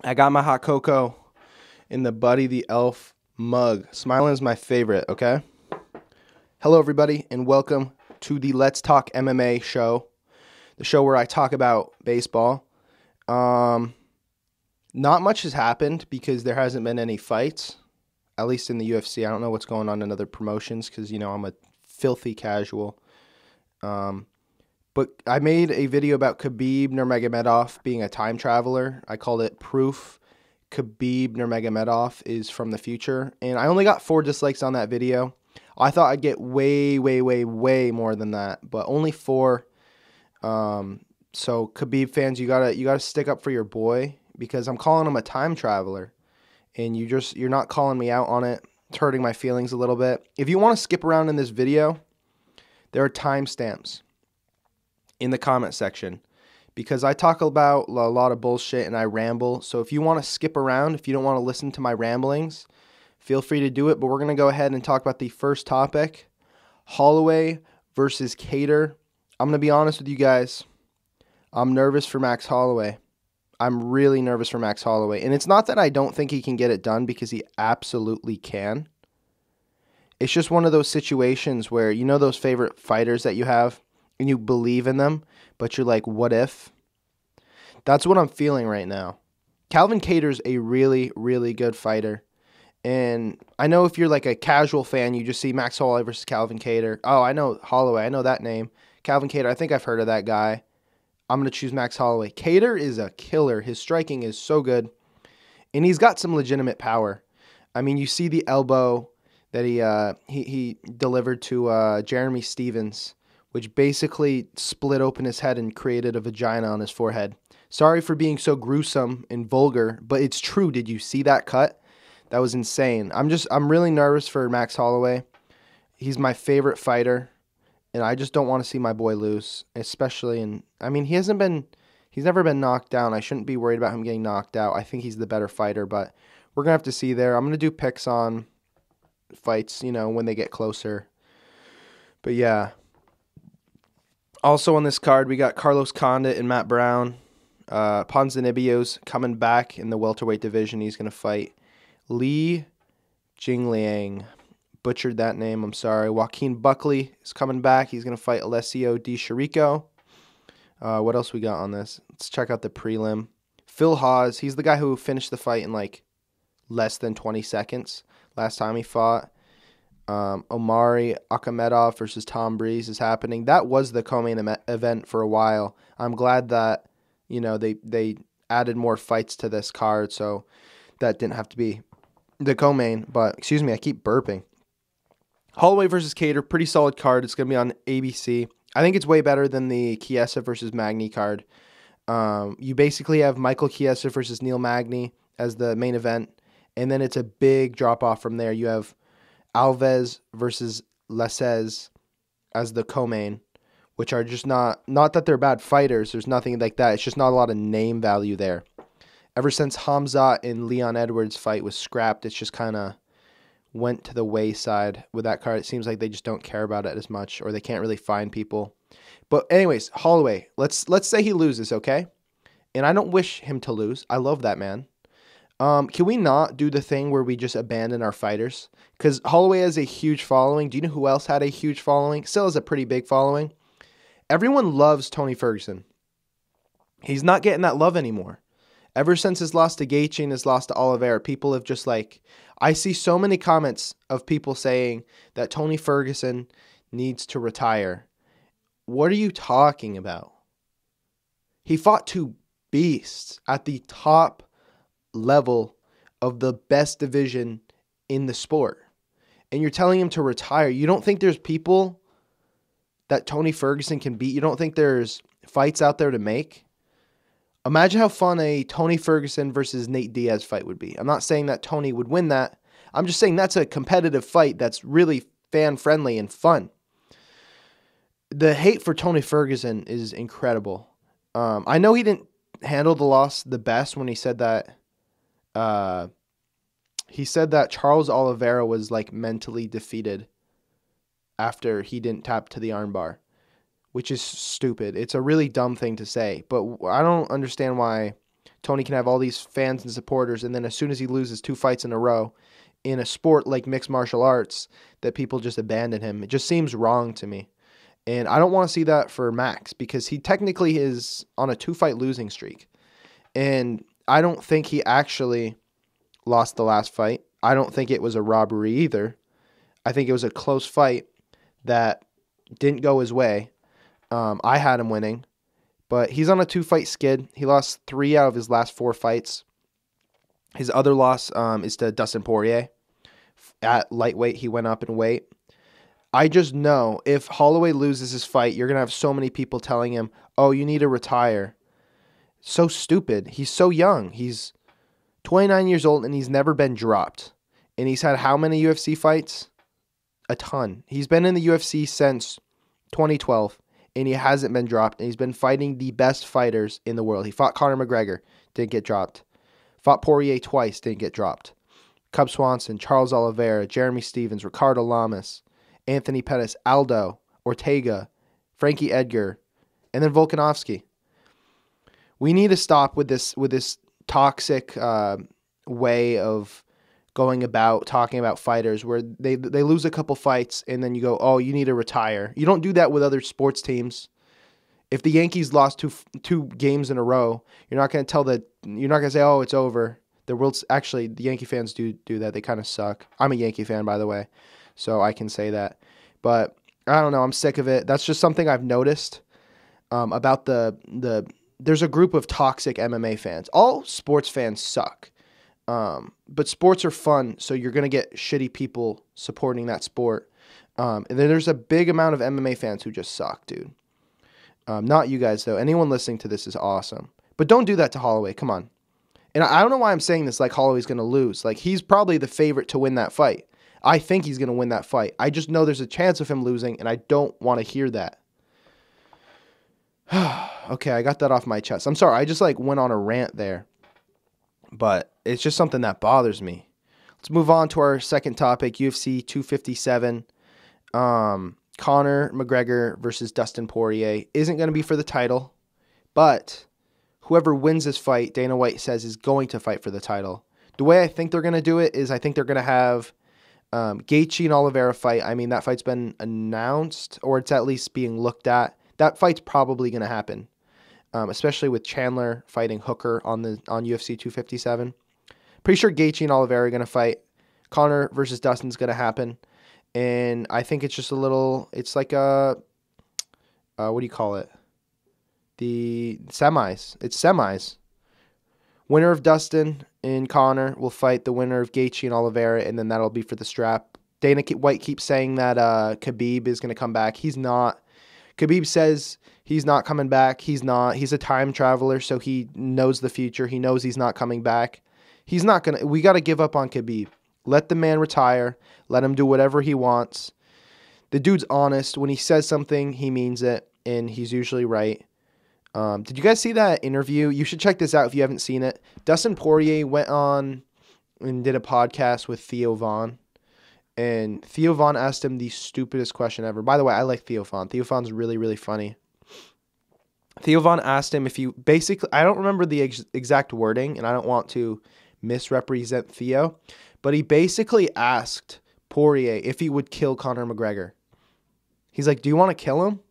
I got my hot cocoa in the Buddy the Elf mug. Smiling is my favorite, okay? Hello, everybody, and welcome to the Let's Talk MMA show, the show where I talk about baseball. Not much has happened because there hasn't been any fights, at least in the UFC. I don't know what's going on in other promotions because, I'm a filthy casual. But I made a video about Khabib Nurmagomedov being a time traveler. I called it Proof Khabib Nurmagomedov is from the future. And I only got 4 dislikes on that video. I thought I'd get way more than that, but only 4. So Khabib fans, you gotta stick up for your boy because I'm calling him a time traveler, and you're not calling me out on it. It's hurting my feelings a little bit. If you want to skip around in this video, there are timestamps in the comment section because I talk about a lot of bullshit and I ramble. So if you want to skip around, if you don't want to listen to my ramblings, feel free to do it. But we're going to go ahead and talk about the first topic, Holloway versus Kattar. I'm going to be honest with you guys. I'm nervous for Max Holloway. I'm really nervous for Max Holloway. And it's not that I don't think he can get it done because he absolutely can. It's just one of those situations where, those favorite fighters that you have and you believe in them, but you're like, what if? That's what I'm feeling right now. Calvin Kattar's a really, really good fighter. And I know if you're like a casual fan, you just see Max Holloway versus Calvin Kattar. Oh, I know Holloway. I know that name. Calvin Kattar, I think I've heard of that guy. I'm going to choose Max Holloway. Kattar is a killer. His striking is so good. And he's got some legitimate power. I mean, you see the elbow that he delivered to Jeremy Stevens, which basically split open his head and created a vagina on his forehead. Sorry for being so gruesome and vulgar, but it's true. Did you see that cut? That was insane. I'm really nervous for Max Holloway. He's my favorite fighter, and I just don't want to see my boy lose, especially he's never been knocked down. I shouldn't be worried about him getting knocked out. I think he's the better fighter, but we're going to have to see there. I'm going to do picks on fights, when they get closer. But yeah. Also on this card, we got Carlos Condit and Matt Brown. Ponzinibbio's coming back in the welterweight division. He's going to fight Li Jingliang. Butchered that name, I'm sorry. Joaquin Buckley is coming back. He's going to fight Alessio Di Chirico. What else we got on this? Let's check out the prelim. Phil Hawes, he's the guy who finished the fight in less than 20 seconds last time he fought. Omari Akhmedov versus Tom Breeze is happening. That was the co-main event for a while. I'm glad that, they added more fights to this card, so that didn't have to be the co-main. But, excuse me, I keep burping. Holloway versus Kattar, pretty solid card. It's going to be on ABC. I think it's way better than the Chiesa versus Magny card. You basically have Michael Chiesa versus Neil Magny as the main event, and then it's a big drop-off from there. You have Alves versus Lassez as the co-main, which are just not that they're bad fighters. There's nothing like that. It's just not a lot of name value there. Ever since Hamzat and Leon Edwards fight was scrapped, it's just kind of went to the wayside with that card. It seems like they just don't care about it as much, or they can't really find people. But anyways, Holloway, let's say he loses, okay? And I don't wish him to lose. I love that man. Can we not do the thing where we just abandon our fighters? Because Holloway has a huge following. Do you know who else had a huge following? Still has a pretty big following. Everyone loves Tony Ferguson. He's not getting that love anymore. Ever since his loss to Gaethje and his loss to Oliveira, people have just I see so many comments of people saying that Tony Ferguson needs to retire. What are you talking about? He fought 2 beasts at the top level of the best division in the sport. And you're telling him to retire. You don't think there's people that Tony Ferguson can beat? You don't think there's fights out there to make? Imagine how fun a Tony Ferguson versus Nate Diaz fight would be. I'm not saying that Tony would win that. I'm just saying that's a competitive fight that's really fan-friendly and fun. The hate for Tony Ferguson is incredible. I know he didn't handle the loss the best when he said that Charles Oliveira was mentally defeated after he didn't tap to the armbar, which is stupid. It's a really dumb thing to say, but I don't understand why Tony can have all these fans and supporters, and then as soon as he loses 2 fights in a row in a sport like mixed martial arts, that people just abandon him. It just seems wrong to me. And I don't want to see that for Max, because he technically is on a 2-fight losing streak. And I don't think he actually lost the last fight. I don't think it was a robbery either. I think it was a close fight that didn't go his way. I had him winning. But he's on a 2-fight skid. He lost 3 out of his last 4 fights. His other loss is to Dustin Poirier. At lightweight, he went up in weight. I just know if Holloway loses his fight, you're going to have so many people telling him, oh, you need to retire. So stupid. He's so young. He's 29 years old, and he's never been dropped. And he's had how many UFC fights? A ton. He's been in the UFC since 2012. And he hasn't been dropped, and he's been fighting the best fighters in the world. He fought Conor McGregor, didn't get dropped. Fought Poirier twice, didn't get dropped. Cub Swanson, Charles Oliveira, Jeremy Stevens, Ricardo Lamas, Anthony Pettis, Aldo, Ortega, Frankie Edgar, and then Volkanovski. We need to stop with this toxic way of going about talking about fighters where they lose a couple fights and then you go, oh, you need to retire. You don't do that with other sports teams. If the Yankees lost two games in a row, you're not going to say, oh, it's over. The Yankee fans do that. They kind of suck. I'm a Yankee fan, by the way, so I can say that. But I don't know. I'm sick of it. That's just something I've noticed about there's a group of toxic MMA fans. All sports fans suck. But sports are fun, so you're going to get shitty people supporting that sport. And then there's a big amount of MMA fans who just suck, dude. Not you guys, though. Anyone listening to this is awesome. But don't do that to Holloway. Come on. And I don't know why I'm saying this like Holloway's going to lose. Like, he's probably the favorite to win that fight. I think he's going to win that fight. I just know there's a chance of him losing, and I don't want to hear that. Okay, I got that off my chest. I'm sorry. I just went on a rant there. But it's just something that bothers me. Let's move on to our second topic, UFC 257. Conor McGregor versus Dustin Poirier isn't going to be for the title, but whoever wins this fight, Dana White says, is going to fight for the title. The way I think they're going to do it is I think they're going to have Gaethje and Oliveira fight. I mean, that fight's been announced, or it's at least being looked at. That fight's probably going to happen. Especially with Chandler fighting Hooker on UFC 257. Pretty sure Gaethje and Oliveira are going to fight. Conor versus Dustin's going to happen. And I think it's just it's like what do you call it? The semis. It's semis. Winner of Dustin and Conor will fight the winner of Gaethje and Oliveira, and then that'll be for the strap. Dana White keeps saying that Khabib is going to come back. He's not. Khabib says he's not coming back. He's not. He's a time traveler, so he knows the future. He knows he's not coming back. He's not going to. We got to give up on Khabib. Let the man retire. Let him do whatever he wants. The dude's honest. When he says something, he means it, and he's usually right. Did you guys see that interview? You should check this out if you haven't seen it. Dustin Poirier went on and did a podcast with Theo Von. And Theo Von asked him the stupidest question ever. By the way, I like Theo Von. Theo Von's really, really funny. Theo Von asked him if you basically, I don't remember the exact wording, and I don't want to misrepresent Theo, but he basically asked Poirier if he would kill Conor McGregor. He's like, do you want to kill him?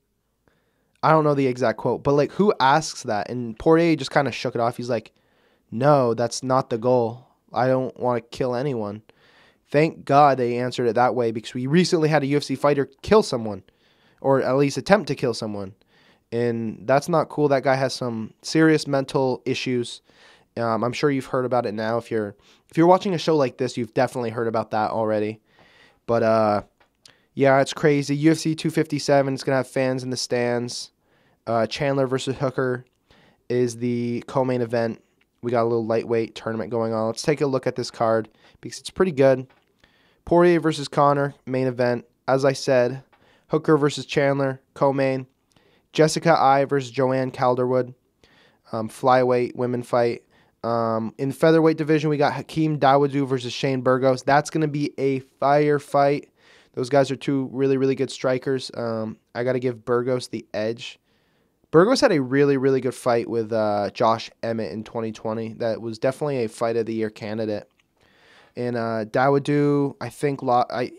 I don't know the exact quote, but who asks that? And Poirier just kind of shook it off. He's like, no, that's not the goal. I don't want to kill anyone. Thank God they answered it that way, because we recently had a UFC fighter kill someone, or at least attempt to kill someone. And that's not cool. That guy has some serious mental issues. I'm sure you've heard about it now. If you're watching a show like this, you've definitely heard about that already. But yeah, it's crazy. UFC 257 is going to have fans in the stands. Chandler versus Hooker is the co-main event. We got a little lightweight tournament going on. Let's take a look at this card because it's pretty good. Poirier versus Conor, main event. As I said, Hooker versus Chandler, co-main. Jessica Eye versus Joanne Calderwood, flyweight women fight. In featherweight division, we got Hakeem Dawodu versus Shane Burgos. That's going to be a fire fight. Those guys are two really, really good strikers. I got to give Burgos the edge. Burgos had a really, really good fight with Josh Emmett in 2020. That was definitely a fight of the year candidate. And Dawodu, I think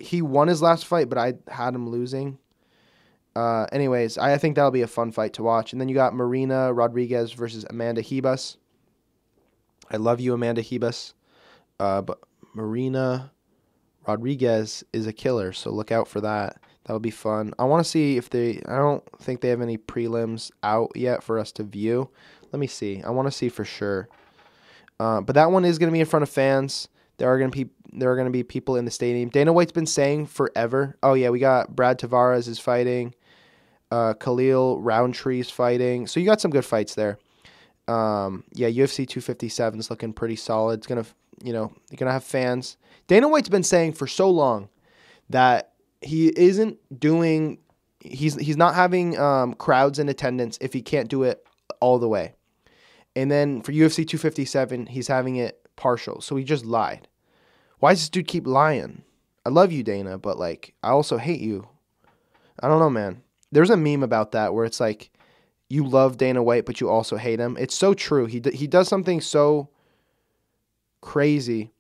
he won his last fight, but I had him losing. Anyways, I think that'll be a fun fight to watch. And then you got Marina Rodriguez versus Amanda Ribas. I love you, Amanda Ribas. But Marina Rodriguez is a killer, so look out for that. That'll be fun. I want to see if I don't think they have any prelims out yet for us to view. Let me see. I want to see for sure. But that one is going to be in front of fans. There are going to be people in the stadium. Dana White's been saying forever. Oh yeah, we got Brad Tavares is fighting. Khalil Roundtree's fighting. So you got some good fights there. UFC 257 is looking pretty solid. It's gonna, you're gonna have fans. Dana White's been saying for so long that he's not having crowds in attendance if he can't do it all the way. And then for UFC 257, he's having it partial. So he just lied. Why does this dude keep lying? I love you, Dana, but like I also hate you. I don't know, man. There's a meme about that where it's like you love Dana White, but you also hate him. It's so true. He does something so crazy,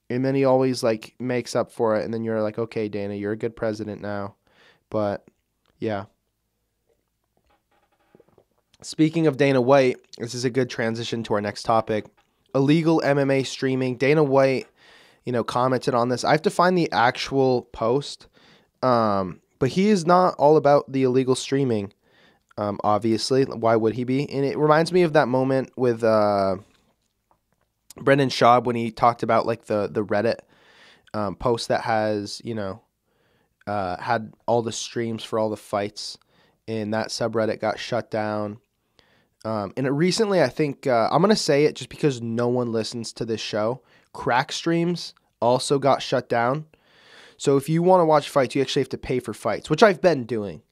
and then he always like makes up for it. And then you're like, okay, Dana, you're a good president now. But yeah. Speaking of Dana White, this is a good transition to our next topic. Illegal MMA streaming. Dana White, commented on this. I have to find the actual post. But he is not all about the illegal streaming. Obviously, why would he be? And it reminds me of that moment with Brendan Schaub when he talked about like the Reddit post that has had all the streams for all the fights, and that subreddit got shut down. And recently, I think I'm gonna say it just because no one listens to this show. Crack streams also got shut down. So if you want to watch fights, you actually have to pay for fights, which I've been doing.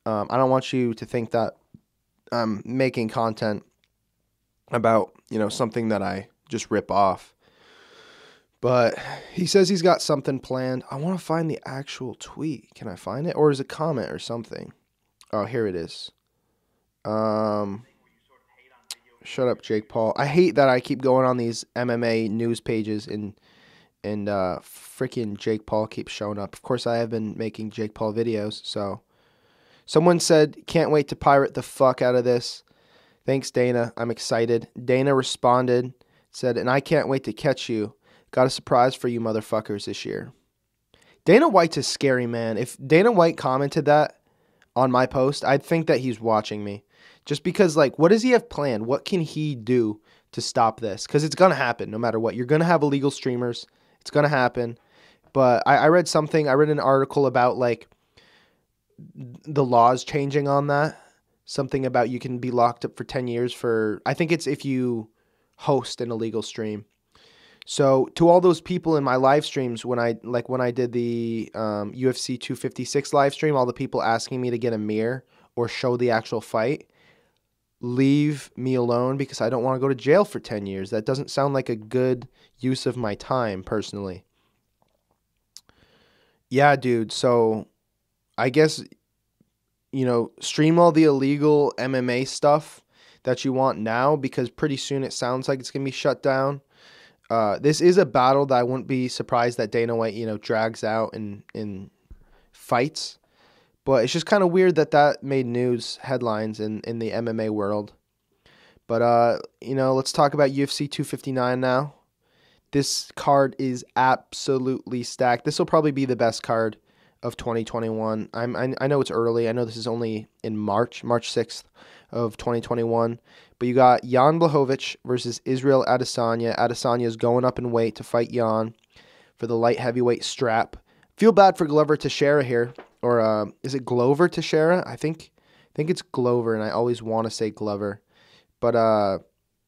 I don't want you to think that I'm making content about, something that I just rip off. But he says he's got something planned. I want to find the actual tweet. Can I find it? Or is it a comment or something? Oh, here it is. Shut up, Jake Paul. I hate that I keep going on these MMA news pages and freaking Jake Paul keeps showing up. Of course, I have been making Jake Paul videos, so. Someone said, can't wait to pirate the fuck out of this. Thanks, Dana. I'm excited. Dana responded, said, and I can't wait to catch you. Got a surprise for you motherfuckers this year. Dana White's a scary man. If Dana White commented that on my post, I'd think that he's watching me. Just because, like, what does he have planned? What can he do to stop this? Because it's going to happen no matter what. You're going to have illegal streamers. It's going to happen. But I read an article about, like, the laws changing on that. Something about you can be locked up for 10 years for, I think it's if you host an illegal stream. So to all those people in my live streams, when I did the UFC 256 live stream, all the people asking me to get a mirror or show the actual fight, leave me alone because I don't want to go to jail for 10 years. That doesn't sound like a good use of my time, personally. Yeah, dude. So I guess, stream all the illegal MMA stuff that you want now because pretty soon it sounds like it's going to be shut down. This is a battle that I wouldn't be surprised that Dana White, drags out in fights. But it's just kind of weird that made news headlines in the MMA world. But, let's talk about UFC 259 now. This card is absolutely stacked. This will probably be the best card of 2021. I know it's early. I know this is only in March 6th of 2021. But you got Jan Blachowicz versus Israel Adesanya. Adesanya is going up in weight to fight Jan for the light heavyweight strap. Feel bad for Glover Teixeira here. Or is it Glover Teixeira? I think it's Glover, and I always want to say Glover. But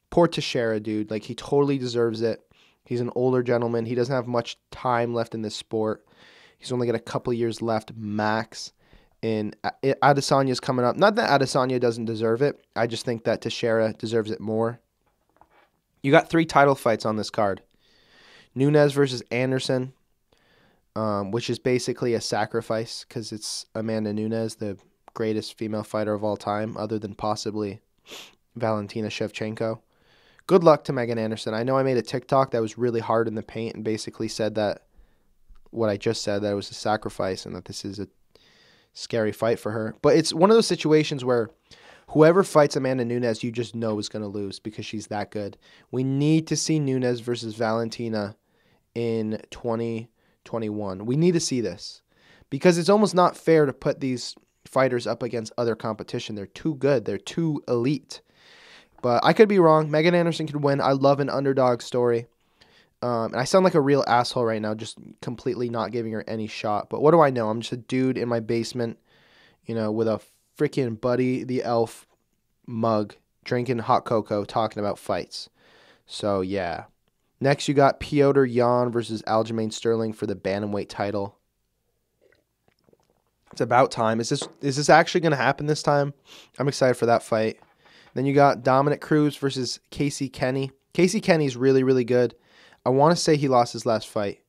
poor Teixeira, dude. Like, he totally deserves it. He's an older gentleman. He doesn't have much time left in this sport. He's only got a couple years left max. And Adesanya's coming up. Not that Adesanya doesn't deserve it. I just think that Teixeira deserves it more. You got 3 title fights on this card. Nunes versus Anderson, which is basically a sacrifice because it's Amanda Nunes, the greatest female fighter of all time, other than possibly Valentina Shevchenko. Good luck to Megan Anderson. I know I made a TikTok that was really hard in the paint and basically said that what I just said, that it was a sacrifice and that this is a scary fight for her. But it's one of those situations where whoever fights Amanda Nunes, you just know is going to lose because she's that good. We need to see Nunes versus Valentina in 2021. We need to see this because it's almost not fair to put these fighters up against other competition. They're too good. They're too elite. But I could be wrong. Megan Anderson could win. I love an underdog story. And I sound like a real asshole right now, just completely not giving her any shot. But what do I know? I'm just a dude in my basement, with a freaking Buddy the Elf mug, drinking hot cocoa, talking about fights. So, yeah. Next, you got Petr Yan versus Aljamain Sterling for the bantamweight title. It's about time. Is this actually going to happen this time? I'm excited for that fight. Then you got Dominic Cruz versus Casey Kenny. Casey Kenny's really, really good. I want to say he lost his last fight.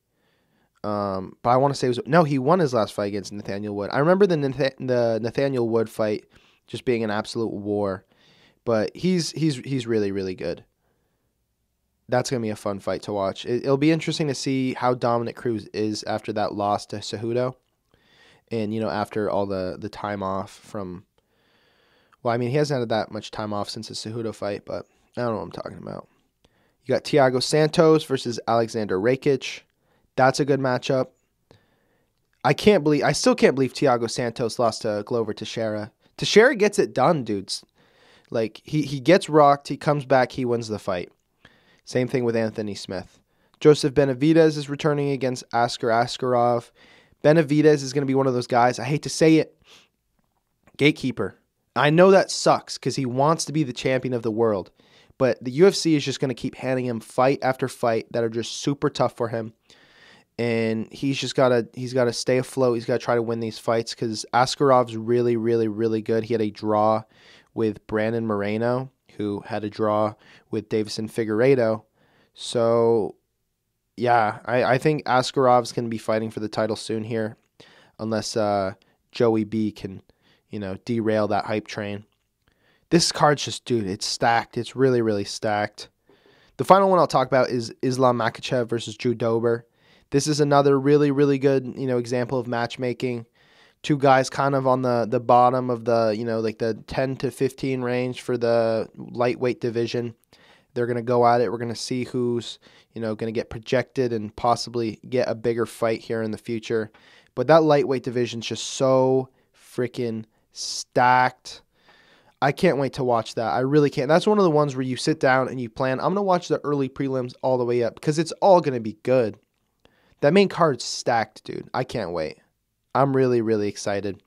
But I want to say he won his last fight against Nathaniel Wood. I remember the Nathaniel Wood fight just being an absolute war. But he's really, really good. That's going to be a fun fight to watch. It'll be interesting to see how Dominic Cruz is after that loss to Cejudo. And, after all the time off from... Well, I mean, he hasn't had that much time off since the Cejudo fight, but I don't know what I'm talking about. You got Thiago Santos versus Alexander Rakic. That's a good matchup. I still can't believe Thiago Santos lost to Glover Teixeira. Teixeira gets it done, dudes. Like, he gets rocked, he comes back, he wins the fight. Same thing with Anthony Smith. Joseph Benavidez is returning against Askar Askarov. Benavidez is going to be one of those guys, I hate to say it, gatekeeper. I know that sucks because he wants to be the champion of the world. But the UFC is just going to keep handing him fight after fight that are just super tough for him. And he's got to stay afloat. He's got to try to win these fights because Askarov's really, really, really good. He had a draw with Brandon Moreno, who had a draw with Davison Figueiredo. So, yeah, I think Askarov's going to be fighting for the title soon here, unless Joey B can, derail that hype train. This card's just, dude, it's stacked. It's really, really stacked. The final one I'll talk about is Islam Makhachev versus Drew Dober. This is another really, really good, example of matchmaking. Two guys kind of on the bottom of the, like the 10 to 15 range for the lightweight division. They're going to go at it. We're going to see who's, going to get projected and possibly get a bigger fight here in the future. But that lightweight division's just so freaking stacked. I can't wait to watch that. I really can't. That's one of the ones where you sit down and you plan, I'm going to watch the early prelims all the way up because it's all going to be good. That main card's stacked, dude. I can't wait. I'm really, really excited.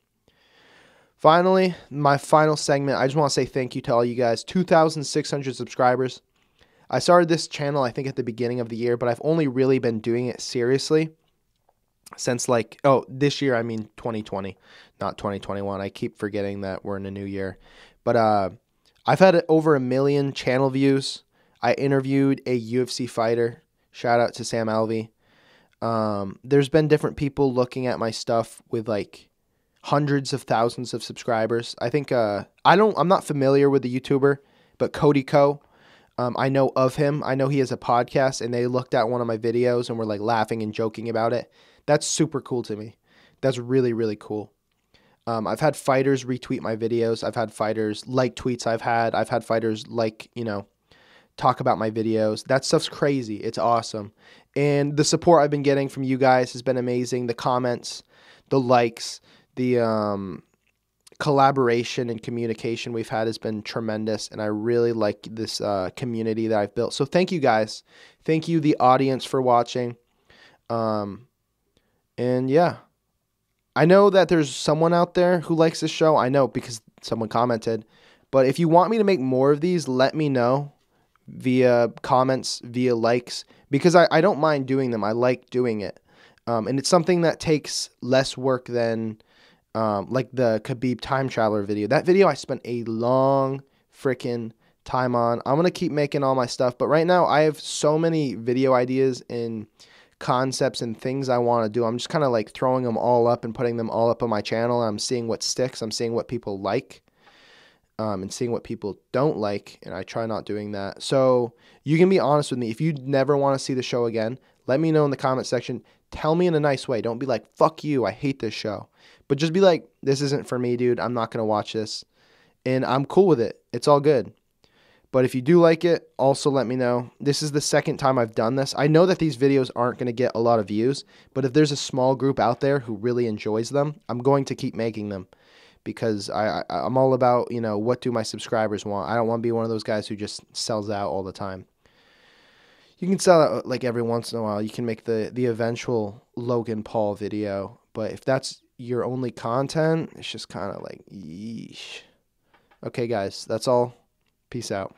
Finally, my final segment, I just want to say thank you to all you guys. 2,600 subscribers. I started this channel, I think, at the beginning of the year, but I've only really been doing it seriously since this year, I mean 2020, not 2021. I keep forgetting that we're in a new year. But I've had over 1 million channel views. I interviewed a UFC fighter. Shout out to Sam Alvey. There's been different people looking at my stuff with like hundreds of thousands of subscribers. I think I'm not familiar with the YouTuber, but Cody Co. I know of him. I know he has a podcast, and they looked at one of my videos and were like laughing and joking about it. That's super cool to me. That's really, really cool. I've had fighters retweet my videos. I've had fighters like tweets I've had fighters like, talk about my videos. That stuff's crazy. It's awesome. And the support I've been getting from you guys has been amazing. The comments, the likes, the collaboration and communication we've had has been tremendous. And I really like this community that I've built. So thank you guys. Thank you, the audience, for watching. And yeah. I know that there's someone out there who likes this show. I know because someone commented. But if you want me to make more of these, let me know via comments, via likes, because I don't mind doing them. I like doing it. And it's something that takes less work than like the Khabib time traveler video. That video I spent a long freaking time on. I'm going to keep making all my stuff. But right now I have so many video ideas and concepts and things I want to do. I'm just kind of like throwing them all up and putting them all up on my channel. I'm seeing what sticks. I'm seeing what people like, and seeing what people don't like. And I try not doing that. So you can be honest with me. If you never want to see the show again, let me know in the comment section. Tell me in a nice way. Don't be like, fuck you, I hate this show. But just be like, this isn't for me, dude. I'm not going to watch this. And I'm cool with it. It's all good. But if you do like it, also let me know. This is the second time I've done this. I know that these videos aren't going to get a lot of views, but if there's a small group out there who really enjoys them, I'm going to keep making them, because I'm all about, you know, what do my subscribers want. I don't want to be one of those guys who just sells out all the time. You can sell out like every once in a while. You can make the eventual Logan Paul video, but if that's your only content, it's just kind of like, yeesh. Okay, guys, that's all. Peace out.